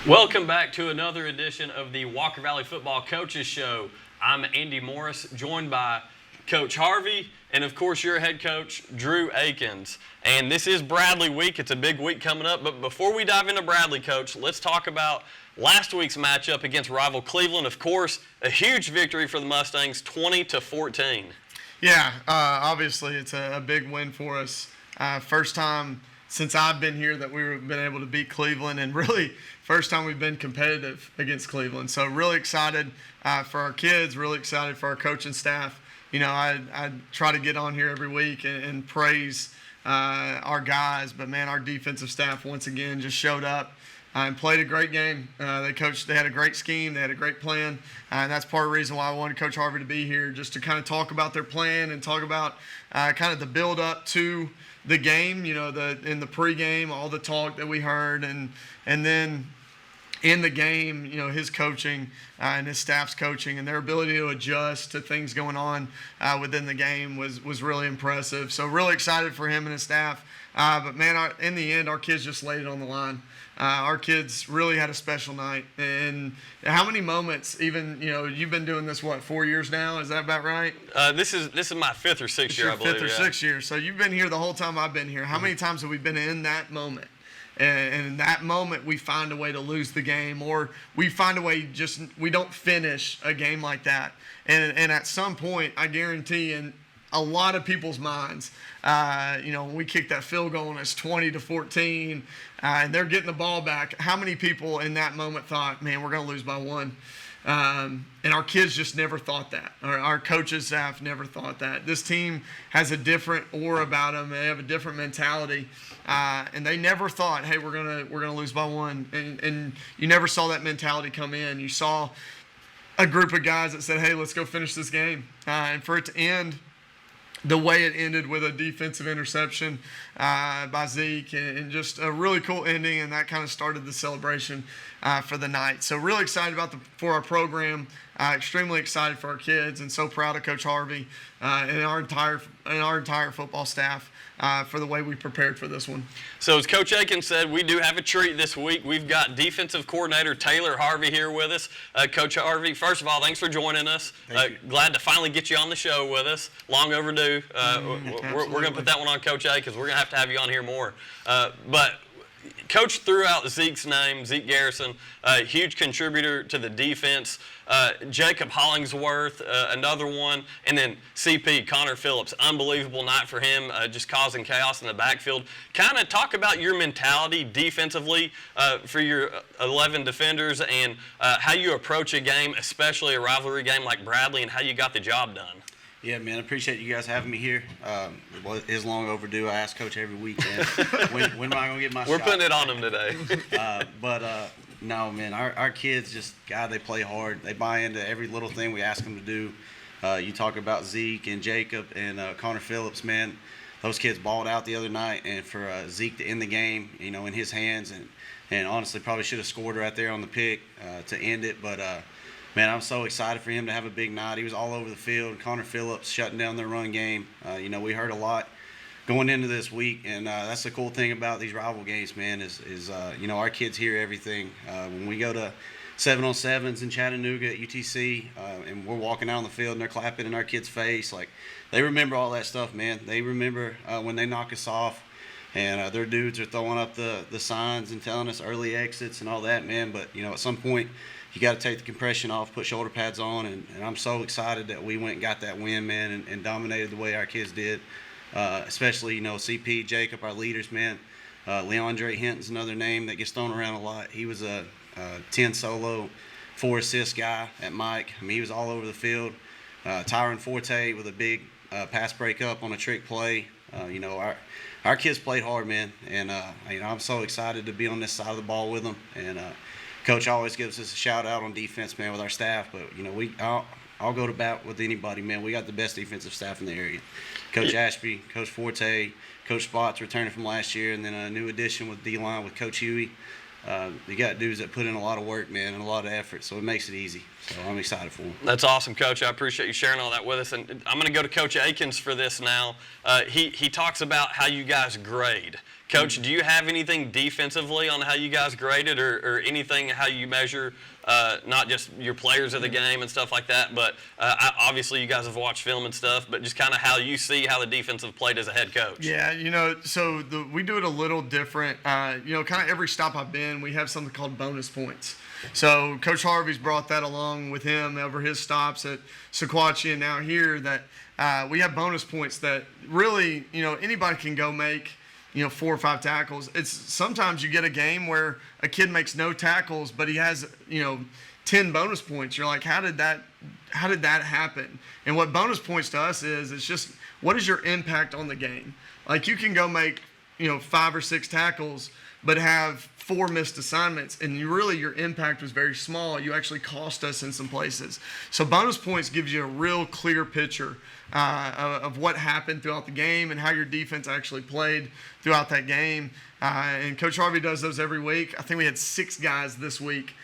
Welcome back to another edition of the Walker Valley Football Coaches Show. I'm Andy Morris, joined by Coach Harvey, and of course your head coach, Drew Akins. And this is Bradley week. It's a big week coming up. But before we dive into Bradley, Coach, let's talk about last week's matchup against rival Cleveland. Of course, a huge victory for the Mustangs, 20-14. Yeah, obviously it's a big win for us. First time since I've been here that we've been able to beat Cleveland, and really first time we've been competitive against Cleveland. So really excited for our kids, really excited for our coaching staff. You know, I try to get on here every week and praise our guys, but man, our defensive staff once again just showed up and played a great game. They had a great scheme, they had a great plan, and that's part of the reason why I wanted Coach Harvey to be here, just to kind of talk about their plan and talk about kind of the build up to the game. You know, in the pregame, all the talk that we heard, and then in the game, you know, his coaching and his staff's coaching and their ability to adjust to things going on within the game was really impressive. So really excited for him and his staff. But man, in the end, our kids just laid it on the line. Our kids really had a special night. And how many moments, even, you know, you've been doing this, 4 years now? Is that about right? This is my fifth or sixth year, I believe. Fifth or sixth year. So you've been here the whole time I've been here. How many times have we been in that moment? And in that moment, we find a way to lose the game, or we find a way we don't finish a game like that. And at some point, I guarantee in a lot of people's minds, you know, when we kick that field goal and it's 20-14, and they're getting the ball back, how many people in that moment thought, man, we're going to lose by one? And our kids just never thought that. Our coaches staff never thought that. This team has a different aura about them. They have a different mentality, and they never thought, hey, we're gonna lose by one. And you never saw that mentality come in. You saw a group of guys that said, hey, let's go finish this game. And for it to end the way it ended, with a defensive interception by Zeke, and just a really cool ending, and that kind of started the celebration for the night. So really excited for our program, extremely excited for our kids, and so proud of Coach Harvey and our entire football staff for the way we prepared for this one. So as Coach Akins said, we do have a treat this week. We've got defensive coordinator Taylor Harvey here with us. Coach Harvey, first of all, thanks for joining us. Glad to finally get you on the show with us. Long overdue. We're going to put that one on Coach A, because we're going to have you on here more. But Coach threw out Zeke's name, Zeke Garrison, a huge contributor to the defense. Jacob Hollingsworth, another one. And then CP, Connor Phillips, unbelievable night for him, just causing chaos in the backfield. Kind of talk about your mentality defensively for your 11 defenders, and how you approach a game, especially a rivalry game like Bradley, and how you got the job done. Yeah, man, I appreciate you guys having me here. It is long overdue. I ask Coach every weekend, when am I going to get my shot? We're putting it on him today. No, man, our kids just, God, they play hard. They buy into every little thing we ask them to do. You talk about Zeke and Jacob and Connor Phillips, man. Those kids balled out the other night, and for Zeke to end the game, you know, in his hands, and honestly probably should have scored right there on the pick to end it, but man, I'm so excited for him to have a big night. He was all over the field. Connor Phillips shutting down their run game. You know, we heard a lot going into this week, and that's the cool thing about these rival games, man, is you know, our kids hear everything. When we go to 7-on-7s in Chattanooga at UTC, and we're walking out on the field and they're clapping in our kids' face, like, they remember all that stuff, man. They remember when they knock us off, and their dudes are throwing up the signs and telling us early exits and all that, man. But, you know, at some point, you got to take the compression off, put shoulder pads on, and I'm so excited that we went and got that win, man, and dominated the way our kids did, especially, you know, CP, Jacob, our leaders, man. Leandre Hinton's another name that gets thrown around a lot. He was a 10 solo, 4 assist guy at Mike. I mean, he was all over the field. Tyron Forte with a big pass breakup on a trick play. You know, our kids played hard, man, and you know, I'm so excited to be on this side of the ball with them. And Coach always gives us a shout out on defense, man, with our staff. But, you know, I'll go to bat with anybody, man. We got the best defensive staff in the area. Coach Ashby, Coach Forte, Coach Spots returning from last year, and then a new addition with D-line with Coach Huey. You got dudes that put in a lot of work, man, and a lot of effort, so it makes it easy. So I'm excited for them. That's awesome, Coach. I appreciate you sharing all that with us. And I'm going to go to Coach Akins for this now. He talks about how you guys grade. Coach, do you have anything defensively on how you guys graded, or anything how you measure not just your players of the game and stuff like that, but obviously you guys have watched film and stuff, but just kind of how you see how the defense have played as a head coach? Yeah, so we do it a little different. Kind of every stop I've been, we have something called bonus points. So Coach Harvey's brought that along with him over his stops at Sequatchie and now here, that we have bonus points that really, anybody can go make 4 or 5 tackles. It's sometimes you get a game where a kid makes no tackles, but he has 10 bonus points. You're like, how did that happen? And what bonus points to us is, it's just, what is your impact on the game? Like, you can go make 5 or 6 tackles, but have 4 missed assignments, and your impact was very small. You actually cost us in some places. So bonus points gives you a real clear picture of what happened throughout the game and how your defense actually played throughout that game. And Coach Harvey does those every week. I think we had 6 guys this week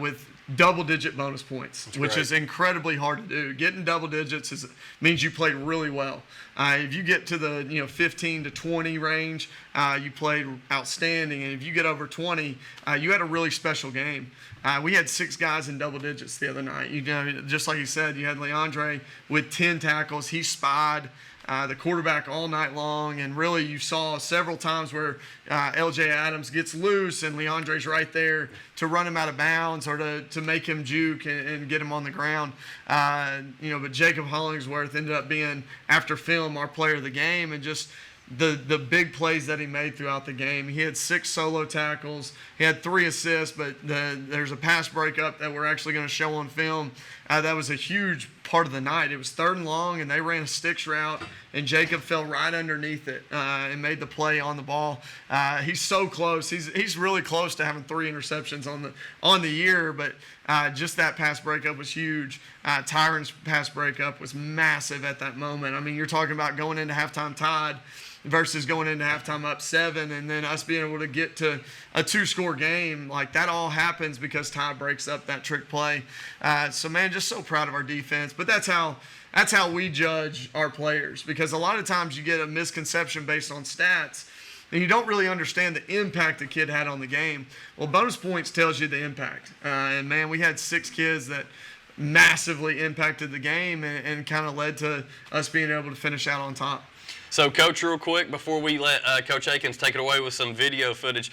with double-digit bonus points, which is incredibly hard to do. Getting double digits means you played really well. If you get to the 15 to 20 range, you played outstanding, and if you get over 20, you had a really special game. We had 6 guys in double digits the other night. Just like you said, you had Leandre with 10 tackles. He spied the quarterback all night long, and really you saw several times where LJ Adams gets loose and Leandre's right there to run him out of bounds or to make him juke and get him on the ground. But Jacob Hollingsworth ended up being, after film, our player of the game, and just the big plays that he made throughout the game. He had 6 solo tackles. He had 3 assists, but there's a pass breakup that we're actually going to show on film. That was a huge part of the night. It was 3rd and long, and they ran a sticks route, and Jacob fell right underneath it and made the play on the ball. He's so close. He's really close to having 3 interceptions on the year, but just that pass breakup was huge. Tyron's pass breakup was massive at that moment. I mean, you're talking about going into halftime tied versus going into halftime up 7, and then us being able to get to a 2-score game. Like, that all happens because Ty breaks up that trick play. So, man, just so proud of our defense. But that's how we judge our players, because a lot of times you get a misconception based on stats, and you don't really understand the impact the kid had on the game. Well, bonus points tells you the impact. And, man, we had 6 kids that massively impacted the game and kind of led to us being able to finish out on top. So, Coach, real quick, before we let Coach Akins take it away with some video footage,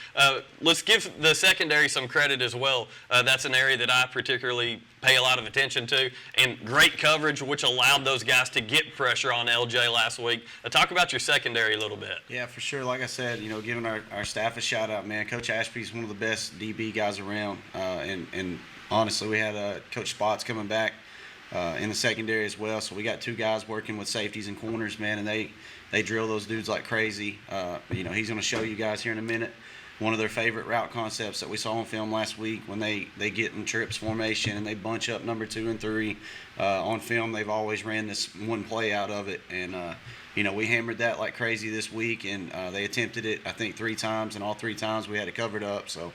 let's give the secondary some credit as well. That's an area that I particularly pay a lot of attention to, and great coverage, which allowed those guys to get pressure on LJ last week. Talk about your secondary a little bit. Yeah, for sure. Like I said, giving our staff a shout-out, man. Coach Ashby's one of the best DB guys around, and honestly, we had Coach Spots coming back in the secondary as well, so we got 2 guys working with safeties and corners, man, and they drill those dudes like crazy. He's going to show you guys here in a minute one of their favorite route concepts that we saw on film last week when they get in trips formation and they bunch up number 2 and 3. On film, they've always ran this one play out of it. And, we hammered that like crazy this week, and they attempted it, I think, 3 times, and all 3 times we had it covered up. So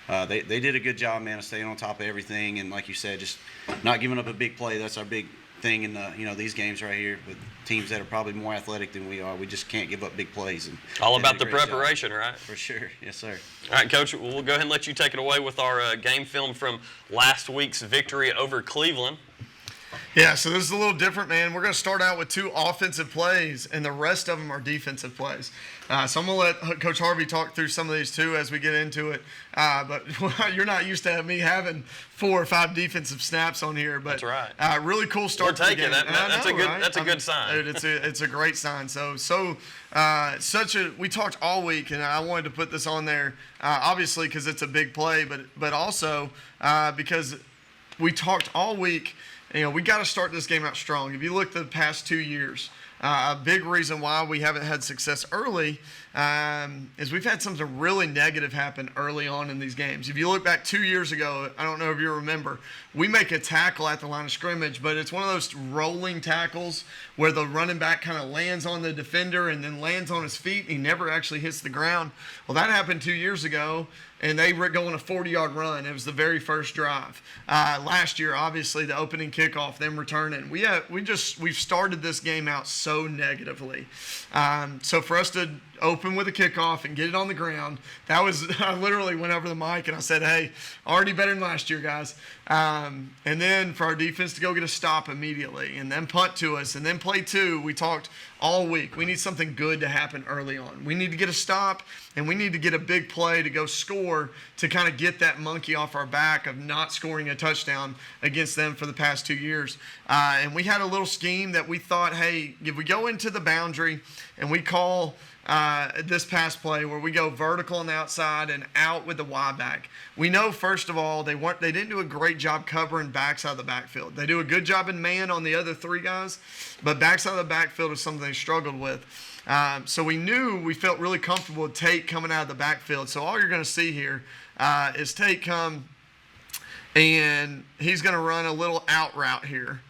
they did a good job, man, of staying on top of everything. And like you said, just not giving up a big play. That's our big thing in these games right here with teams that are probably more athletic than we are. We just can't give up big plays. And all about the preparation, right? For sure. Yes, sir. All right, Coach, we'll go ahead and let you take it away with our game film from last week's victory over Cleveland. Yeah, so this is a little different, man. We're going to start out with 2 offensive plays, and the rest of them are defensive plays. So I'm going to let Coach Harvey talk through some of these too as we get into it. But you're not used to me having 4 or 5 defensive snaps on here. But that's right. Really cool start. We'll take it. That's a good sign. Dude, it's a great sign. We talked all week, and I wanted to put this on there, obviously because it's a big play, but also because we talked all week. We got to start this game out strong. If you look the past 2 years, a big reason why we haven't had success early is we've had something really negative happen early on in these games. If you look back 2 years ago, I don't know if you remember, we make a tackle at the line of scrimmage, but it's one of those rolling tackles where the running back kind of lands on the defender and then lands on his feet and he never actually hits the ground. Well, that happened 2 years ago, and they were going a 40-yard run. It was the very first drive. Last year, obviously, the opening kickoff, them returning. We've started this game out so negatively. So for us to open with a kickoff and get it on the ground, I literally went over the mic and I said, hey, already better than last year, guys. And then for our defense to go get a stop immediately and then punt to us and then play two, we talked all week. We need something good to happen early on. We need to get a stop and we need to get a big play to go score to kind of get that monkey off our back of not scoring a touchdown against them for the past 2 years. And we had a little scheme that we thought, hey, if we go into the boundary and we call this pass play where we go vertical on the outside and out with the Y back. We know, first of all, they didn't do a great job covering backs out of the backfield. They do a good job in man on the other three guys, but backs out of the backfield is something they struggled with. So we felt really comfortable with Tate coming out of the backfield. So all you're going to see here is Tate come, and he's going to run a little out route here.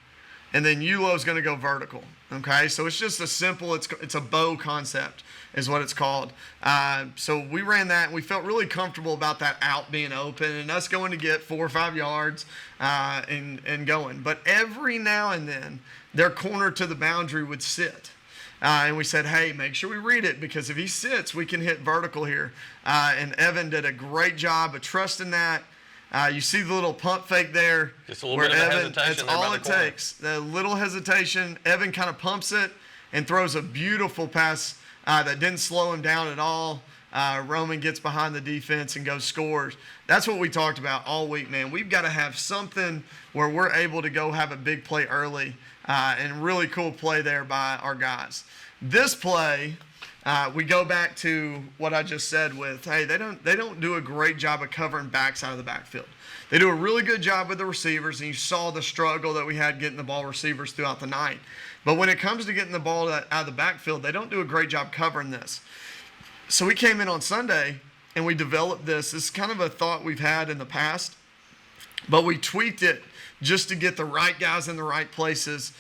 And then Yulo's going to go vertical. Okay, so it's just a simple, it's a bow concept is what it's called. So we ran that, and we felt really comfortable about that out being open and us going to get 4 or 5 yards and going. But every now and then, their corner to the boundary would sit. And we said, hey, make sure we read it, because if he sits, we can hit vertical here. And Evan did a great job of trusting that. You see the little pump fake there. Just a little bit of hesitation. That's there all by it the corner. takes. The little hesitation. Evan kind of pumps it and throws a beautiful pass that didn't slow him down at all. Roman gets behind the defense and goes scores. That's what we talked about all week, man. We've got to have something where we're able to go have a big play early, and really cool play there by our guys. This play, we go back to what I just said with, hey, they don't do a great job of covering backs out of the backfield. They do a really good job with the receivers, and you saw the struggle that we had getting the ball receivers throughout the night. But when it comes to getting the ball out of the backfield, they don't do a great job covering this. So we came in on Sunday, and we developed this. This is kind of a thought we've had in the past, but we tweaked it just to get the right guys in the right places.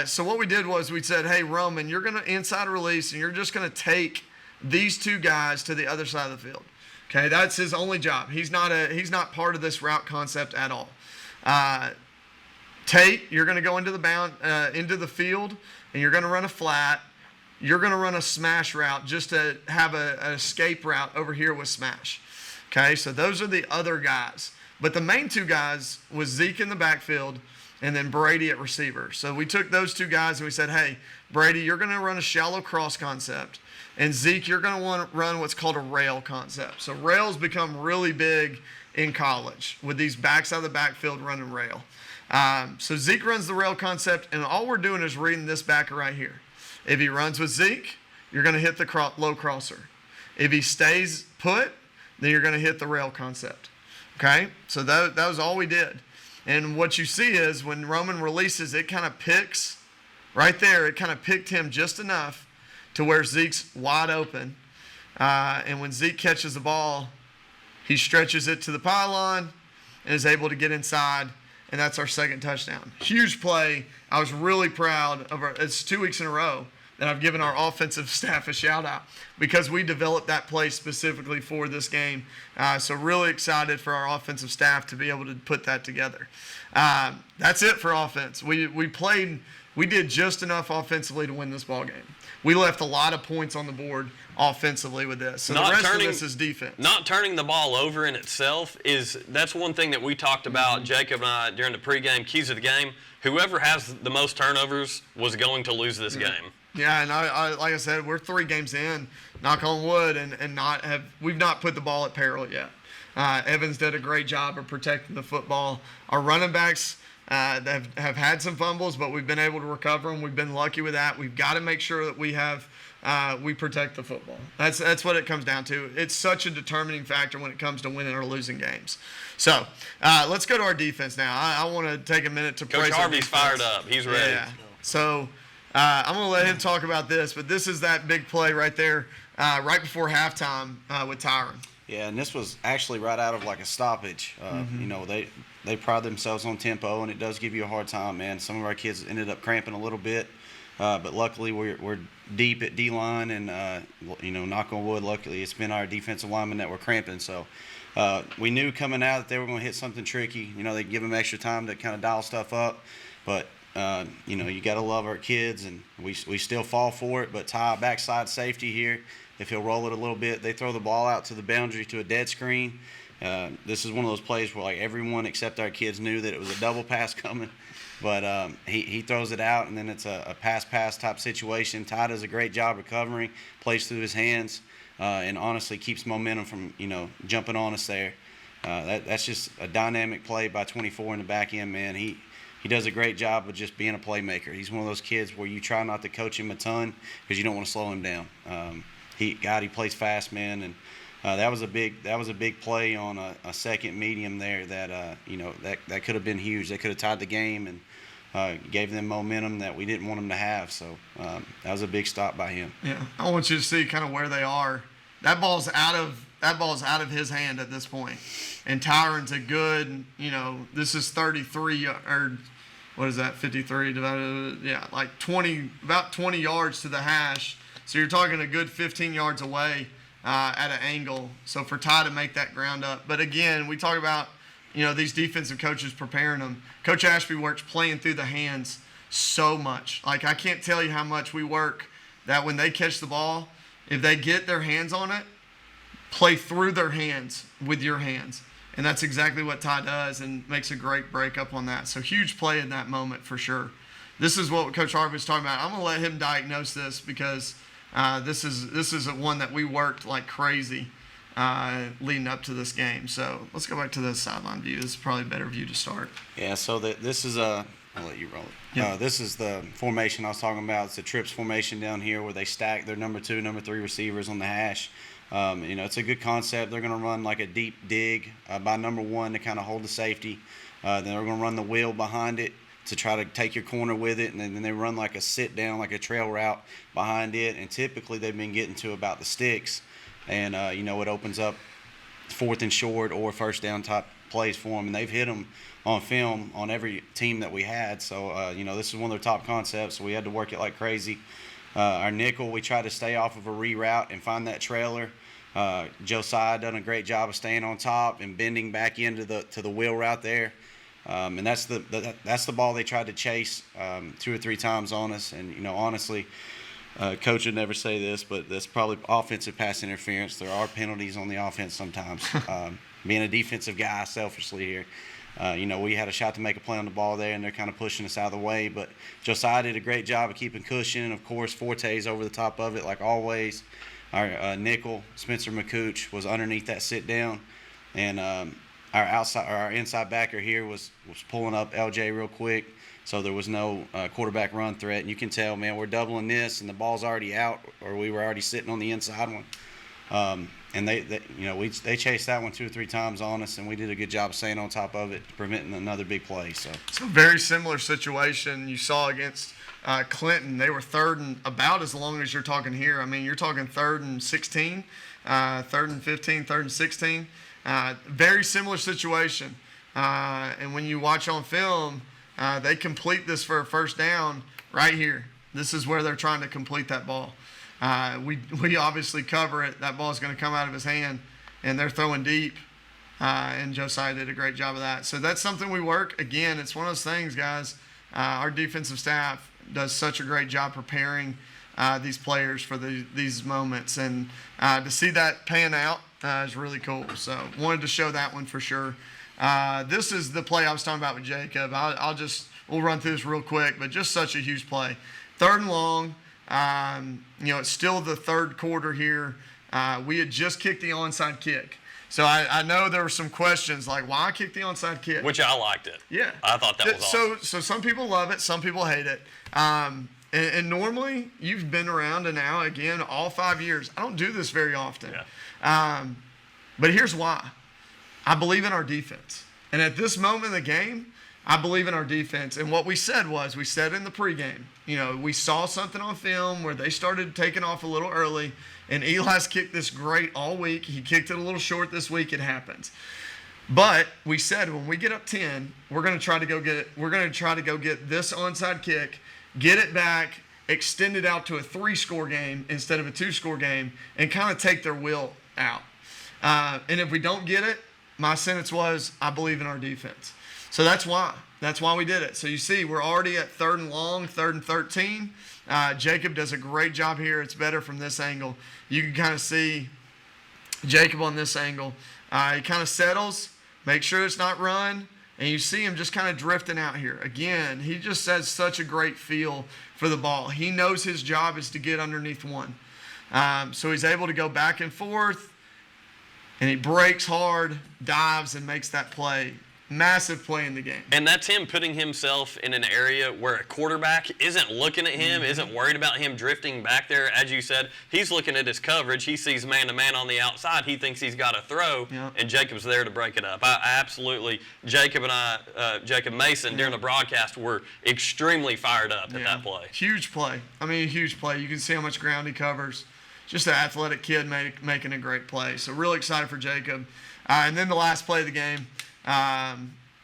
So what we did was we said, hey, Roman, you're going to inside release, and you're just going to take these two guys to the other side of the field. Okay, that's his only job. He's not part of this route concept at all. Tate, you're going to go into the field, and you're going to run a flat. You're going to run a smash route just to have an escape route over here with smash. Okay, so those are the other guys. But the main two guys was Zeke in the backfield and then Brady at receiver. So we took those two guys and we said, hey, Brady, you're going to run a shallow cross concept. And Zeke, you're going to want to run what's called a rail concept. So rails become really big in college with these backs out of the backfield running rail. So Zeke runs the rail concept, and all we're doing is reading this backer right here. If he runs with Zeke, you're going to hit the low crosser. If he stays put, then you're going to hit the rail concept. Okay? So that was all we did. And what you see is when Roman releases, it kind of picks right there. It kind of picked him just enough to where Zeke's wide open. And when Zeke catches the ball, he stretches it to the pylon and is able to get inside. And that's our second touchdown. Huge play. I was really proud of it's 2 weeks in a row that I've given our offensive staff a shout out because we developed that play specifically for this game. So really excited for our offensive staff to be able to put that together. That's it for offense. We did just enough offensively to win this ball game. We left a lot of points on the board offensively with this. So the rest of this is defense. Not turning the ball over in itself that's one thing that we talked about, Jacob and I, during the pregame keys of the game. Whoever has the most turnovers was going to lose this game. Yeah, and I like I said, we're 3 games in, knock on wood, and we've not put the ball at peril yet. Evans did a great job of protecting the football. Our running backs have had some fumbles, but we've been able to recover them. We've been lucky with that. We've got to make sure that we protect the football. That's what it comes down to. It's such a determining factor when it comes to winning or losing games. So let's go to our defense now. I want to take a minute to praise Coach Harvey's fired up. He's ready. Yeah. So I'm going to let him talk about this, but this is that big play right there, right before halftime with Tyron. Yeah, and this was actually right out of like a stoppage. You know, they pride themselves on tempo, and it does give you a hard time, man. Some of our kids ended up cramping a little bit, but luckily we're deep at D-line, and, you know, knock on wood, luckily it's been our defensive linemen that were cramping. So we knew coming out that they were going to hit something tricky. You know, they give them extra time to kind of dial stuff up, but you know, you got to love our kids, and we still fall for it. But Ty, backside safety here, if he'll roll it a little bit, they throw the ball out to the boundary to a dead screen. This is one of those plays where like everyone except our kids knew that it was a double pass coming, but he throws it out, and then it's a pass type situation. Ty does a great job recovering, plays through his hands, and honestly keeps momentum from, you know, jumping on us there. That's just a dynamic play by 24 in the back end, man. He does a great job of just being a playmaker. He's one of those kids where you try not to coach him a ton because you don't want to slow him down. He plays fast, man, and that was a big play on a second medium there that you know, that could have been huge. They could have tied the game and gave them momentum that we didn't want them to have. So that was a big stop by him. Yeah, I want you to see kind of where they are. That ball's out of his hand at this point, and Tyron's a good, you know, this is 33 or what is that, 53 divided, yeah, like about 20 yards to the hash. So you're talking a good 15 yards away at an angle. So for Ty to make that ground up. But again, we talk about, you know, these defensive coaches preparing them. Coach Ashby works playing through the hands so much. Like, I can't tell you how much we work that when they catch the ball, if they get their hands on it, play through their hands with your hands. And that's exactly what Ty does, and makes a great break up on that. So huge play in that moment for sure. This is what Coach Harvey was talking about. I'm going to let him diagnose this because this is a one that we worked like crazy leading up to this game. So let's go back to the sideline view. This is probably a better view to start. Yeah, so this is I'll let you roll it. Yeah. This is the formation I was talking about. It's a trips formation down here where they stack their number 2, number 3 receivers on the hash. You know, it's a good concept. They're going to run like a deep dig by number 1 to kind of hold the safety. Then they're going to run the wheel behind it to try to take your corner with it, and then they run like a sit down, like a trail route behind it. And typically they've been getting to about the sticks, and you know, it opens up 4th and short or first down type plays for them, and they've hit them on film on every team that we had. So you know, this is one of their top concepts, so we had to work it like crazy. Our nickel, we try to stay off of a reroute and find that trailer. Josiah done a great job of staying on top and bending back into the wheel route there, and that's the ball they tried to chase 2 or 3 times on us. And you know, honestly, coach would never say this, but that's probably offensive pass interference. There are penalties on the offense sometimes. Being a defensive guy, selfishly here, you know, we had a shot to make a play on the ball there, and they're kind of pushing us out of the way. But Josiah did a great job of keeping cushion, and of course, Forte's over the top of it like always. Our nickel, Spencer McCooch, was underneath that sit down, and our inside backer here was pulling up LJ real quick, so there was no quarterback run threat. And you can tell, man, we're doubling this, and the ball's already out, or we were already sitting on the inside one. And they you know, they chased that one 2 or 3 times on us, and we did a good job of staying on top of it, preventing another big play. So it's a very similar situation you saw against Clinton. They were 3rd and about as long as you're talking here. I mean, you're talking 3rd and 16, 3rd and 15, 3rd and 16. Very similar situation. And when you watch on film, they complete this for a first down right here. This is where they're trying to complete that ball. We obviously cover it. That ball is going to come out of his hand, and they're throwing deep. And Josiah did a great job of that. So that's something we work. Again, it's one of those things, guys. Our defensive staff does such a great job preparing these players for these moments. And to see that pan out is really cool. So wanted to show that one for sure. This is the play I was talking about with Jacob. We'll run through this real quick, but just such a huge play. 3rd and long. You know, it's still the 3rd quarter here. We had just kicked the onside kick. So I know there were some questions like, why kick the onside kick? Which I liked it. Yeah. I thought that was awesome. So some people love it, some people hate it. And normally, you've been around and now, again, all 5 years. I don't do this very often. Yeah. But here's why. I believe in our defense. And at this moment in the game, I believe in our defense. And what we said in the pregame, we saw something on film where they started taking off a little early, and Eli's kicked this great all week. He kicked it a little short this week. It happens. But we said when we get up 10, we're going to try to go get this onside kick, get it back, extend it out to a 3-score game instead of a 2-score game, and kind of take their will out. And if we don't get it, my sentence was, I believe in our defense. So that's why we did it. So you see, we're already at 3rd and long, 3rd and 13. Jacob does a great job here. It's better from this angle. You can kind of see Jacob on this angle. He kind of settles, make sure it's not run, and you see him just kind of drifting out here. Again, he just has such a great feel for the ball. He knows his job is to get underneath one. So he's able to go back and forth, and he breaks hard, dives, and makes that play. Massive play in the game. And that's him putting himself in an area where a quarterback isn't looking at him, isn't worried about him drifting back there. As you said, he's looking at his coverage. He sees man-to-man on the outside. He thinks he's got a throw, and Jacob's there to break it up. I absolutely, Jacob Mason, during the broadcast, were extremely fired up at that play. Huge play. Huge play. You can see how much ground he covers. Just an athletic kid making a great play. So really excited for Jacob. And then the last play of the game.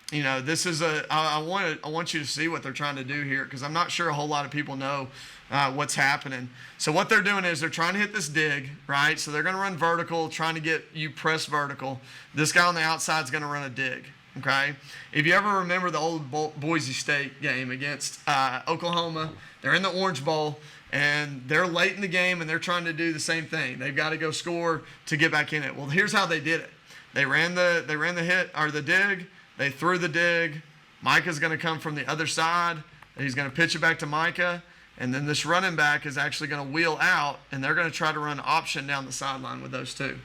This is I want you to see what they're trying to do here, because I'm not sure a whole lot of people know what's happening. So what they're doing is they're trying to hit this dig, right? So they're going to run vertical, trying to get you press vertical. This guy on the outside is going to run a dig, okay? If you ever remember the old Boise State game against Oklahoma, they're in the Orange Bowl, and they're late in the game, and they're trying to do the same thing. They've got to go score to get back in it. Well, here's how they did it. They ran the hit or the dig. They threw the dig. Micah's going to come from the other side. He's going to pitch it back to Micah, and then this running back is actually going to wheel out, and they're going to try to run option down the sideline with those two.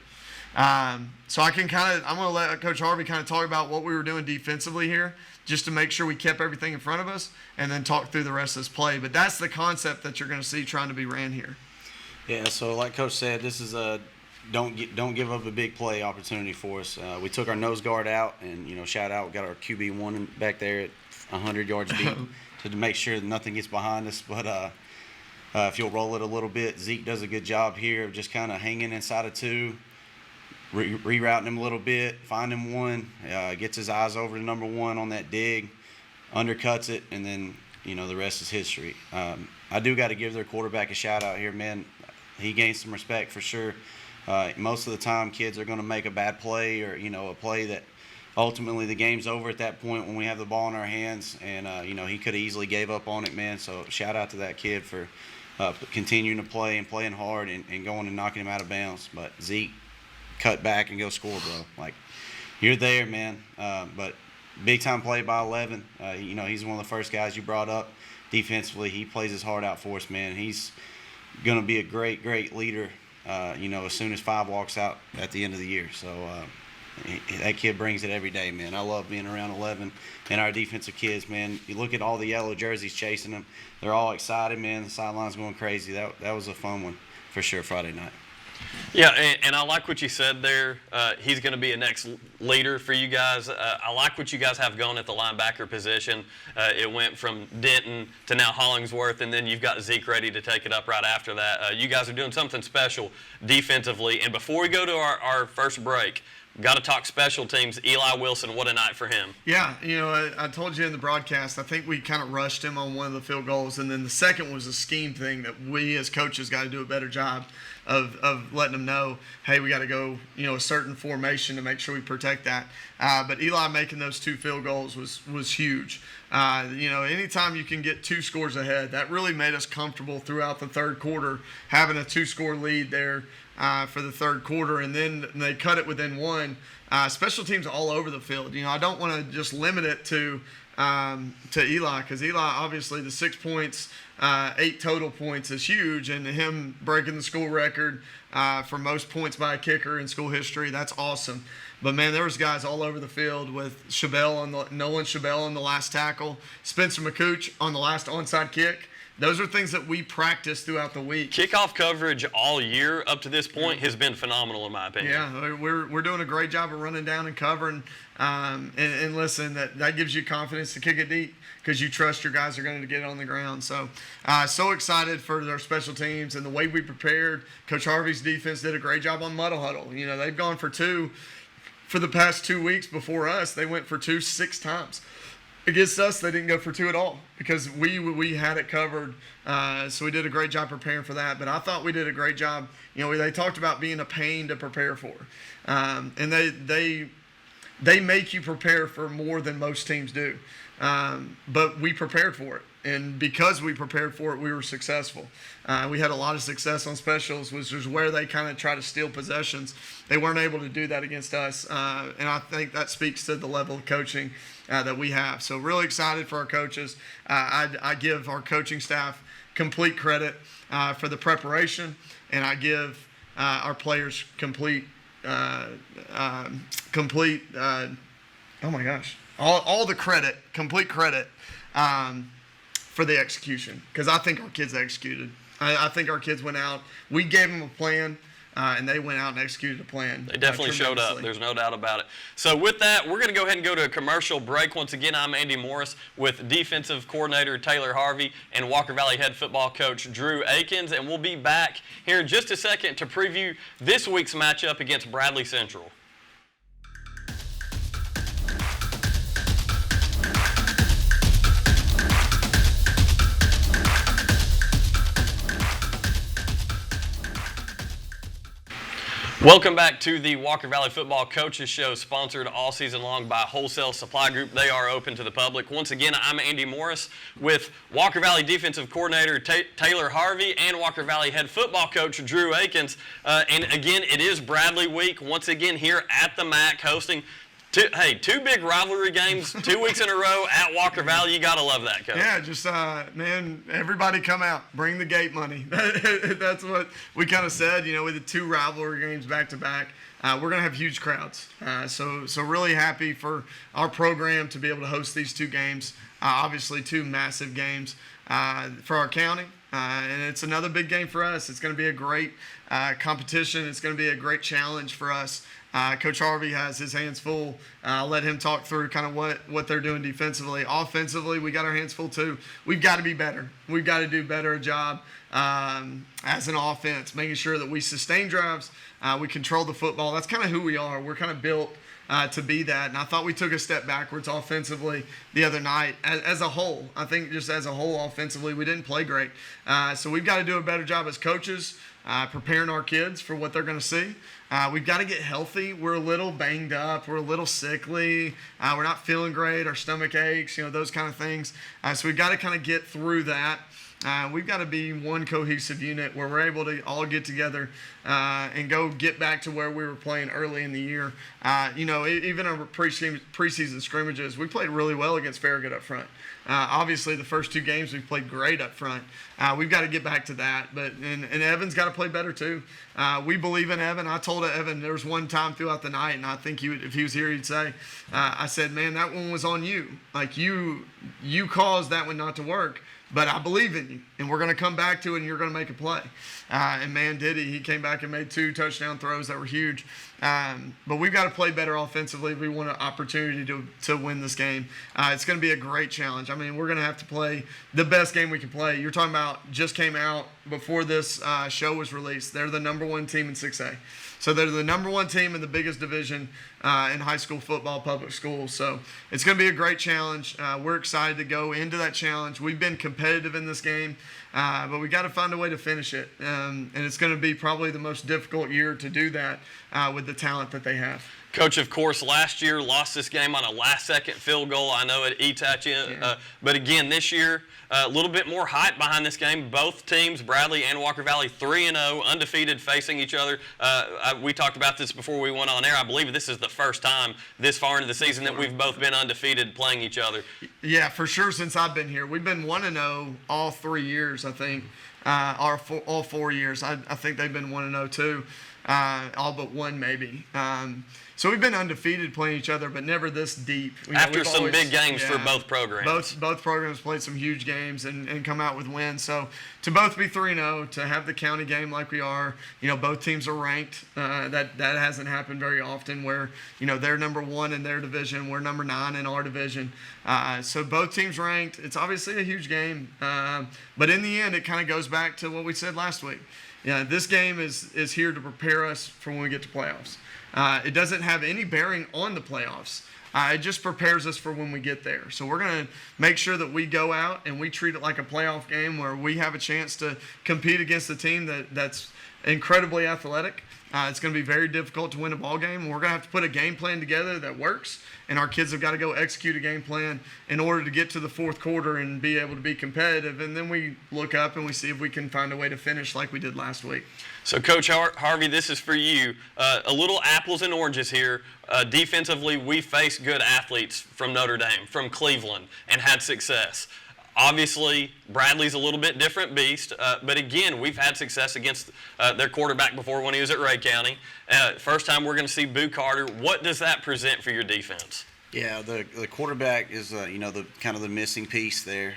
So I'm going to let Coach Harvey kind of talk about what we were doing defensively here, just to make sure we kept everything in front of us, and then talk through the rest of this play. But that's the concept that you're going to see trying to be ran here. Yeah. So like Coach said, this is a don't give up a big play opportunity for us. We took our nose guard out, and shout out, we got our QB1 back there at 100 yards deep to make sure that nothing gets behind us. But if you'll roll it a little bit, Zeke does a good job here of just kind of hanging inside of 2, rerouting him a little bit, finding one, gets his eyes over to number 1 on that dig, undercuts it, and then the rest is history. I do got to give their quarterback a shout out here, man. He gained some respect for sure. Most of the time, kids are going to make a bad play, or a play that ultimately the game's over at that point when we have the ball in our hands. And he could have easily gave up on it, man. So shout out to that kid for continuing to play and playing hard and going and knocking him out of bounds. But Zeke, cut back and go score, bro. Like, you're there, man. But big time play by 11. He's one of the first guys you brought up defensively. He plays his heart out for us, man. He's going to be a great leader. As soon as 5 walks out at the end of the year. So that kid brings it every day, man. I love being around 11 and our defensive kids, man. You look at all the yellow jerseys chasing them. They're all excited, man. The sideline's going crazy. That was a fun one for sure Friday night. Yeah, and I like what you said there. He's going to be a next leader for you guys. I like what you guys have going at the linebacker position. It went from Denton to now Hollingsworth, and then you've got Zeke ready to take it up right after that. You guys are doing something special defensively. And before we go to our first break, got to talk special teams. Eli Wilson, what a night for him. Yeah, I told you in the broadcast, I think we kind of rushed him on one of the field goals, and then the second was a scheme thing that we as coaches got to do a better job of letting them know, hey, we got to go, a certain formation to make sure we protect that. But Eli making those 2 field goals was huge. Anytime you can get 2 scores ahead, that really made us comfortable throughout the third quarter, having a 2-score lead there for the third quarter, and then they cut it within 1. Special teams all over the field. I don't want to just limit it to Eli, because Eli, obviously, the 6 points, 8 total points is huge, and him breaking the school record for most points by a kicker in school history, that's awesome. But, man, there was guys all over the field with Nolan Chabelle on the last tackle, Spencer McCooch on the last onside kick. those are things that we practice throughout the week. Kickoff coverage all year up to this point has been phenomenal, in my opinion. Yeah, we're doing a great job of running down and covering. And listen, that gives you confidence to kick it deep because you trust your guys are going to get it on the ground. So excited for their special teams and the way we prepared. Coach Harvey's defense did a great job on muddle huddle. You know, they've gone for 2 for the past 2 weeks before us. They went for 2 6 times. Against us, they didn't go for 2 at all because we had it covered. So we did a great job preparing for that. But I thought we did a great job. You know, they talked about being a pain to prepare for, and they make you prepare for more than most teams do. But we prepared for it. And because we prepared for it, we were successful. We had a lot of success on specials, which is where they kind of try to steal possessions. They weren't able to do that against us. And I think that speaks to the level of coaching that we have. So really excited for our coaches. I give our coaching staff complete credit for the preparation, and I give our players complete all the credit, complete credit for the execution, because I think our kids executed. I think our kids went out. We gave them a plan, and they went out and executed a plan. They definitely showed up. There's no doubt about it. So with that, we're going to go ahead and go to a commercial break. Once again, I'm Andy Morris with defensive coordinator Taylor Harvey and Walker Valley head football coach Drew Akins, and we'll be back here in just a second to preview this week's matchup against Bradley Central. Welcome back to the Walker Valley Football Coaches Show, sponsored all season long by Wholesale Supply Group. They are open to the public. Once again, I'm Andy Morris with Walker Valley defensive coordinator Taylor Harvey and Walker Valley head football coach Drew Akins. And again, it is Bradley week. Once again, here at the MAC, hosting two big rivalry games 2 weeks in a row at Walker Valley. You got to love that, coach. Yeah, just, man, everybody come out. Bring the gate money. That's what we kind of said, you know, with the 2 rivalry games back-to-back. We're going to have huge crowds. So really happy for our program to be able to host these 2 games. Obviously, 2 massive games for our county. And it's another big game for us. It's going to be a great competition. It's going to be a great challenge for us. Coach Harvey has his hands full. I'll let him talk through kind of what they're doing defensively. Offensively, we got our hands full too. We've got to be better. We've got to do better a job as an offense, making sure that we sustain drives, we control the football. That's kind of who we are. We're kind of built to be that. And I thought we took a step backwards offensively the other night as a whole. I think just as a whole offensively, we didn't play great. So we've got to do a better job as coaches preparing our kids for what they're going to see. We've got to get healthy. We're a little banged up. We're a little sickly. We're not feeling great. Our stomach aches, you know, those kind of things. So we've got to kind of get through that. We've got to be one cohesive unit where we're able to all get together and go get back to where we were playing early in the year. You know, even our preseason scrimmages, we played really well against Farragut up front. Obviously, the first 2 games we've played great up front. We've got to get back to that. And Evan's got to play better too. We believe in Evan. I told Evan there was one time throughout the night, and I think if he was here, he'd say, I said, man, that one was on you. Like you caused that one not to work. But I believe in you, and we're going to come back to it, and you're going to make a play. And, man, did he. He came back and made 2 touchdown throws that were huge. But we've got to play better offensively if we want an opportunity to win this game. It's going to be a great challenge. I mean, we're going to have to play the best game we can play. You're talking about just came out before this show was released. They're the number 1 team in 6A. So they're the number 1 team in the biggest division in high school football, public schools. So it's going to be a great challenge. We're excited to go into that challenge. We've been competitive in this game, but we got to find a way to finish it. And it's going to be probably the most difficult year to do that with the talent that they have. Coach, of course, last year lost this game on a last-second field goal. I know it eats at you. But again, this year, a little bit more hype behind this game. Both teams, Bradley and Walker Valley, 3-0, undefeated, facing each other. We talked about this before we went on air. I believe this is the first time this far into the season that we've both been undefeated playing each other. Yeah, for sure since I've been here. We've been 1-0 all 3 years, I think. All 4 years. I think they've been 1-0 too. all but one maybe. So we've been undefeated playing each other, but never this deep. After some big games for both programs. Both programs played some huge games and come out with wins. So to both be 3-0, to have the county game like we are, both teams are ranked. That hasn't happened very often where, they're number 1 in their division, we're number 9 in our division. So both teams ranked. It's obviously a huge game. But in the end, it kind of goes back to what we said last week. This game is here to prepare us for when we get to playoffs. It doesn't have any bearing on the playoffs. It just prepares us for when we get there. So we're going to make sure that we go out and we treat it like a playoff game where we have a chance to compete against a team that's incredibly athletic. It's going to be very difficult to win a ball game. We're going to have to put a game plan together that works, and our kids have got to go execute a game plan in order to get to the fourth quarter and be able to be competitive. And then we look up and we see if we can find a way to finish like we did last week. So, Coach Harvey, this is for you. A little apples and oranges here. Defensively, we faced good athletes from Notre Dame, from Cleveland, and had success. Obviously, Bradley's a little bit different beast, but again, we've had success against their quarterback before when he was at Ray County. First time we're going to see Boo Carter. What does that present for your defense? Yeah, the quarterback is the kind of the missing piece there.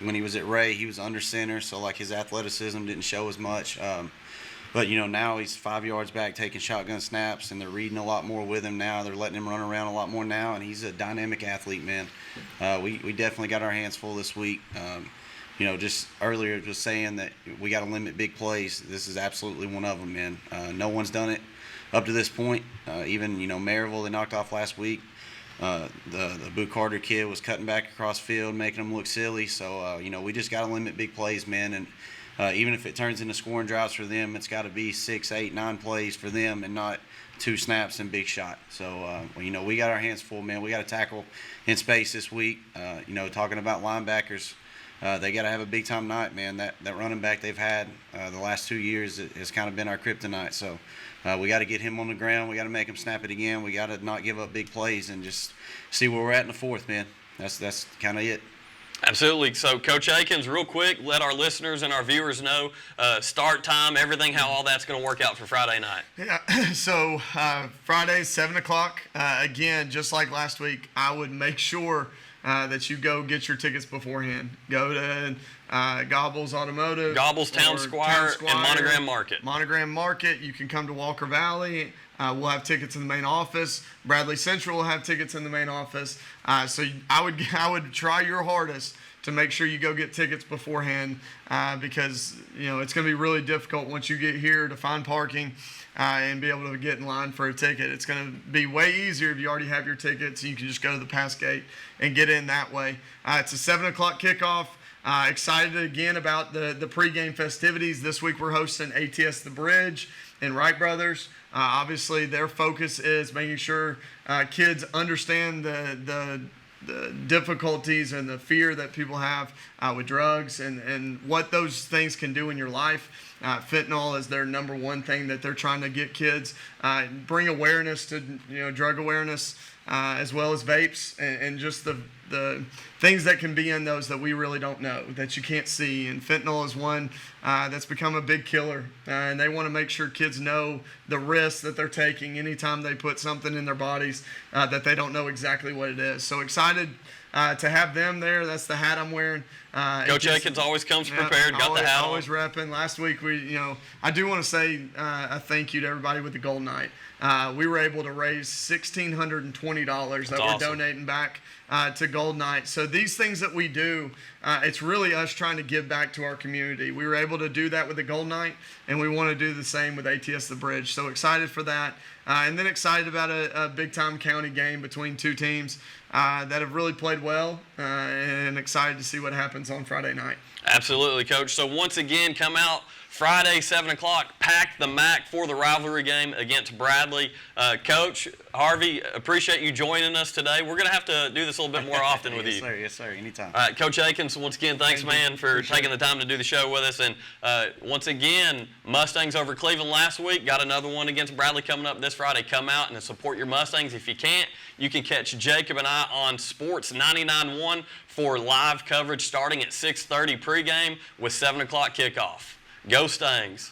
When he was at Ray, he was under center, so like his athleticism didn't show as much. But now he's 5 yards back taking shotgun snaps, and they're reading a lot more with him now. They're letting him run around a lot more now, and he's a dynamic athlete, man. We definitely got our hands full this week. Just earlier just saying that we got to limit big plays. This is absolutely one of them, man. No one's done it up to this point. Even Maryville, they knocked off last week. The Boo Carter kid was cutting back across field, making them look silly. So we just got to limit big plays, man. And even if it turns into scoring droughts for them, it's got to be 6, 8, 9 plays for them and not 2 snaps and big shot. So, we got our hands full, man. We got to tackle in space this week. Talking about linebackers, they got to have a big-time night, man. That running back they've had the last 2 years has kind of been our kryptonite. So we got to get him on the ground. We got to make him snap it again. We got to not give up big plays and just see where we're at in the fourth, man. That's kind of it. Absolutely. So, Coach Akins, real quick, let our listeners and our viewers know start time, everything, how all that's going to work out for Friday night. Yeah. So, Friday, 7 o'clock. Again, just like last week, I would make sure that you go get your tickets beforehand. Go to Gobbles Automotive. Gobbles Town Square and Monogram Market. Monogram Market. You can come to Walker Valley. We'll have tickets in the main office. Bradley Central will have tickets in the main office. So I would try your hardest to make sure you go get tickets beforehand because it's going to be really difficult once you get here to find parking and be able to get in line for a ticket. It's going to be way easier if you already have your tickets. You can just go to the pass gate and get in that way. It's a 7 o'clock kickoff. Excited again about the pregame festivities. This week we're hosting ATS The Bridge and Wright Brothers. Obviously, their focus is making sure kids understand the difficulties and the fear that people have with drugs and what those things can do in your life. Fentanyl is their number one thing that they're trying to get kids. Bring awareness to drug awareness as well as vapes and just the things that can be in those that we really don't know, that you can't see. And fentanyl is one that's become a big killer. And they want to make sure kids know the risks that they're taking anytime they put something in their bodies that they don't know exactly what it is. So excited to have them there. That's the hat I'm wearing. Coach Akins always comes prepared, got the hat on. Always repping. Last week, I do want to say a thank you to everybody with the Gold Night. We were able to raise $1,620 that we're donating back to Gold Night. So these things that we do, it's really us trying to give back to our community. We were able to do that with the Gold Night, and we want to do the same with ATS The Bridge. So excited for that. And then excited about a big-time county game between two teams that have really played well, and excited to see what happens on Friday night. Absolutely, Coach. So once again, come out Friday, 7 o'clock, pack the MAC for the rivalry game against Bradley. Coach Harvey, appreciate you joining us today. We're going to have to do this a little bit more often with you. Yes, sir. Anytime. All right, Coach Akins, once again, thanks, man, for taking the time to do the show with us. And once again, Mustangs over Cleveland last week. Got another one against Bradley coming up this Friday. Come out and support your Mustangs. If you can't, you can catch Jacob and I on Sports 99.1 for live coverage starting at 6:30 pregame with 7 o'clock kickoff. Go Stangs.